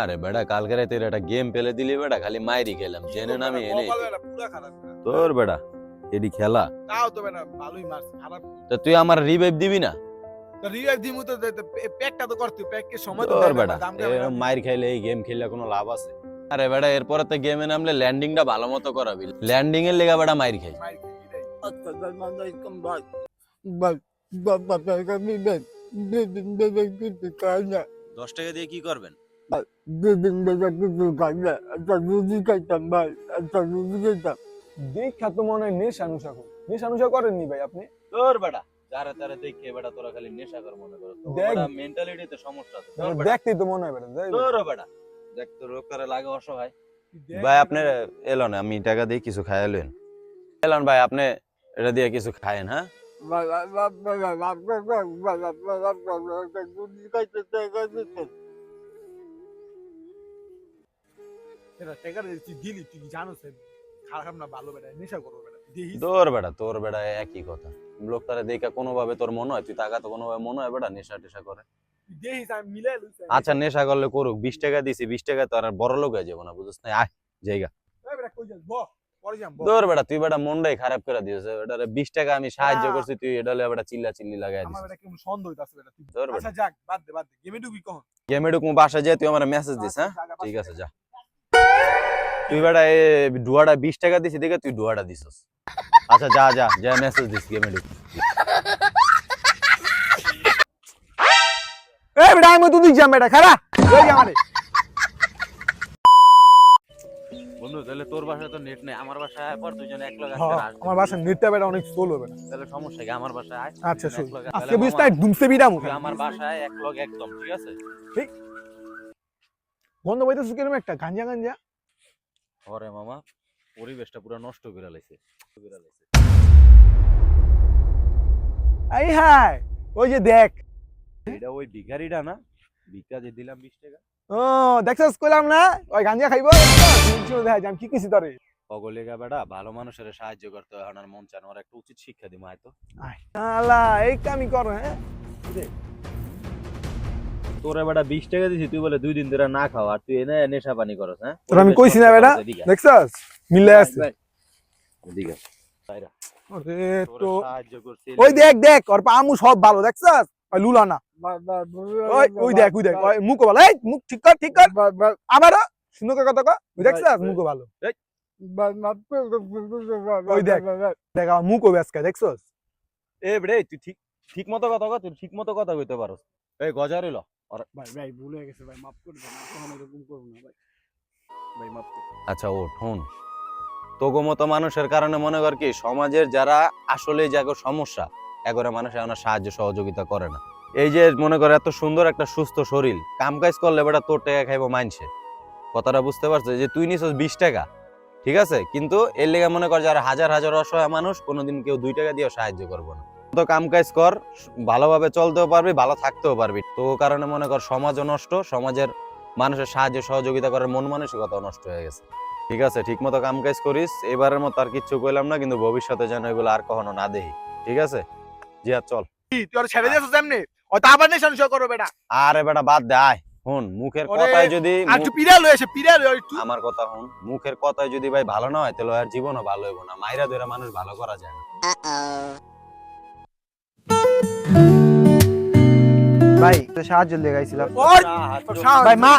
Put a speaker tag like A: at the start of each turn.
A: আরে বেটা কালকে রাতে একটা গেম পেলে দিলি বেটা, খালি মাইরি খেলাম জেনে নামি এনে। তোর বেটা এডি খেলা
B: তাও তো বেটা ভালোই মারছে, খারাপ
A: তো তুই আমার রিভাইভ দিবি না?
B: তো রিভাইভ দিমু তো প্যাকটা তো করতে, প্যাককে সময় তো
A: তোর
B: দেয় না,
A: বেটা
B: দাম
A: এরকম মাইর খাইলে এই গেম খেললে কোনো লাভ আছে? আরে বেটা এরপরে তো গেমে নামলে ল্যান্ডিংটা ভালো মতো করাবি, ল্যান্ডিং এর লেগা বেটা মাইর খাই।
B: ভাই
A: 10 টাকা দিয়ে কি করবেন?
B: দেখা তো মনে হয় নেশা নেশা করেননি ভাই আপনি?
A: তোর বেটা যারা তারা দেখে বেটা তোরা খালি নেশা কর মনে করো, তোর
B: দেখ-
A: বেটা মেন্টালিটিতে সমস্যা আছে। তোর বেটা
B: দেখতেই তো মনে হয় বেটা
A: তোর বেটা দেখ তোর রোগ করে লাগে অসহায়। ভাই আপনি এলন, আমি টাকা দিয়ে কিছু খাইলেন। এলন ভাই আপনি এটা দিয়ে কিছু খায়েন। হ্যাঁ
B: দিলি তুই জানোস খারাপ না ভালো বেটা, নেশা করবো বেটা দেখিস।
A: তোর বেটা একই কথা। লোক তারা দেখা কোনোভাবে তোর মনে হয়, তুই টাকা তো কোনোভাবে মনে হয় বেটা নেশা টেশা করে।
B: দেখিস আমি মিলাই লইছি।
A: আচ্ছা নেশা করলে করুক, 20 টাকা দিছি, 20 টাকা তো আর বড় লোক হয়ে যাবো না, বুঝছ না? আয় জায়গা
B: এই বেটা কই যাস ব পরে যাম ব।
A: তোর বেটা তুই বেটা মনটাই খারাপ করে দিয়েছে। এটা 20 টাকা আমি সাহায্য করছি, তুই এটা বেটা চিল্লা চিল্লি লাগাই
B: আমার
A: দিছিস।
B: বেটা কেমন সন্দেহ হইতাছে বেটা তুই।
A: তোর বেটা
B: আচ্ছা যাক বাদ দে গেমে ঢুকবি কখন?
A: গেমে ঢুকু বাসা যায়, তুই আমার মেসেজ দিস। হ্যাঁ ঠিক আছে যা। তুই বেটা এ ডুয়াটা 20 টাকা দিছি দেখে তুই ডুয়াটা দিছস। আচ্ছা যা যা যা মেসেজ দিস গেমে ঢুক।
B: এই বেটা আমি তো দিক যাম বেটা খারা লই যা আমারে।
A: বন্ধু তাহলে তোর বাসায় তো নেট নেই, আমার বাসায় আয় পর দুজন এক লগে
B: আমার বাসা নেটটা বেটা অনেক স্লো হবে না।
A: তাহলে সমস্যা কি? আমার বাসায় আয়।
B: আচ্ছা শুন
A: এক লগে
B: আজকে
A: তাহলে
B: বিস্তার
A: মামা,
B: দুমসে বিরাম
A: তুই আমার বাসায় এক লগে একদম ঠিক আছে।
B: গন্ধ পাইতেছ কিরকম একটা গাঞ্জা গাঞ্জা।
A: ওরে মামা পরিবেশটা পুরো নষ্ট করে লাইছে।
B: এই হাই ওই যে দেখ।
A: এটা ওই ভিখারিটা না? ভিক্ষা যে দিলাম 20 টাকা।
B: ও দেখছস কইলাম না ওই গাঞ্জা খাইবো। শুন দেখা যাম কি কিছু তোরে।
A: পগলেগা বেটা ভালো মানুষের সাহায্য করতে হয়, আর মন চান ওর একটা উচিত শিক্ষা দিমা হয়তো।
B: আলা এই কামি কর। হ্যাঁ
A: তোরে বেটা 20 টাকা দিছি, তুই বলে 2 দিন ধরে না খাও, আর তুই এনে নেশা পানি করছ। হ্যাঁ
B: তোর আমি কইছি না বেটা দেখছস মিলে আছে।
A: এদিকে তাইরা
B: ওরে
A: তোরে
B: তো
A: সাহায্য করছি।
B: ওই দেখ দেখ ওর আমু সব ভালো দেখছস। ওই লুলা না ওই ওই দেখ ওই মুখ ভালো। এই মুখ ঠিক কর আবার সুন্দর করে কথা কর। ওই দেখছস মুখ ভালো। ওই দেখ দেখ আমার মুখ বেসকা দেখছস।
A: এ রে তুই ঠিক ঠিক মতো কথা কর, তুই ঠিক মতো কথা কইতে পারস। এই গজা রইল।
B: ভাই ভুল হয়ে গেছে ভাই মাফ করে দেন, কখনো এরকম করব না ভাই। ভাই মাফ করে।
A: আচ্ছা ও শোন, তোগো মতো মানুষের কারণে মনে কর কি সমাজের যারা আসলে যাগো সমস্যা এগরে মানুষ এখন সাহায্য সহযোগিতা করে না। এই যে মনে কর এত সুন্দর একটা সুস্থ শরীর, কাম কাজ করলে বেটা তোর টাকা খাইবো মানছে, কথাটা বুঝতে পারছো? যে তুই নিছস 20 টাকা ঠিক আছে, কিন্তু এর লেগে মনে কর যারা হাজার হাজার অসহায় মানুষ কোনোদিন কেউ 2 টাকা দিয়েও সাহায্য করবো না। তো কাম কাজ কর, ভালোভাবে চলতেও পারবি, ভালো থাকতেও পারবি। তো কারণে মনে কর সমাজও নষ্ট, সমাজের মানুষের সাহায্য সহযোগিতা করার মন মানসিকতাও নষ্ট হয়ে গেছে। ঠিক আছে ঠিক মতো কাম কাজ করিস, এবারের মতো আর কিচ্ছু কইলাম না, কিন্তু ভবিষ্যতে যেন এগুলো আর কখনো না দেখি। ঠিক আছে জিহাদ চল।
B: তুই আর ছেড়ে দিয়েছিস এমনি ও তা আবার নেশা নেশা করো বেটা।
A: আরে বেটা বাদ দে, আয় হুন মুখের কথায় যদি
B: আর তুই পিড়া লয়ে এসে পিড়া লয়ে একটু
A: আমার কথা হুন, মুখের কথায় যদি ভাই ভালো না হয় তাহলে আর জীবনও ভালো হইব না। মাইরা ধরে মানুষ ভালো করা যায় না।
C: ভাই সাহায্য লেগাইছিলাম
B: ভাই মা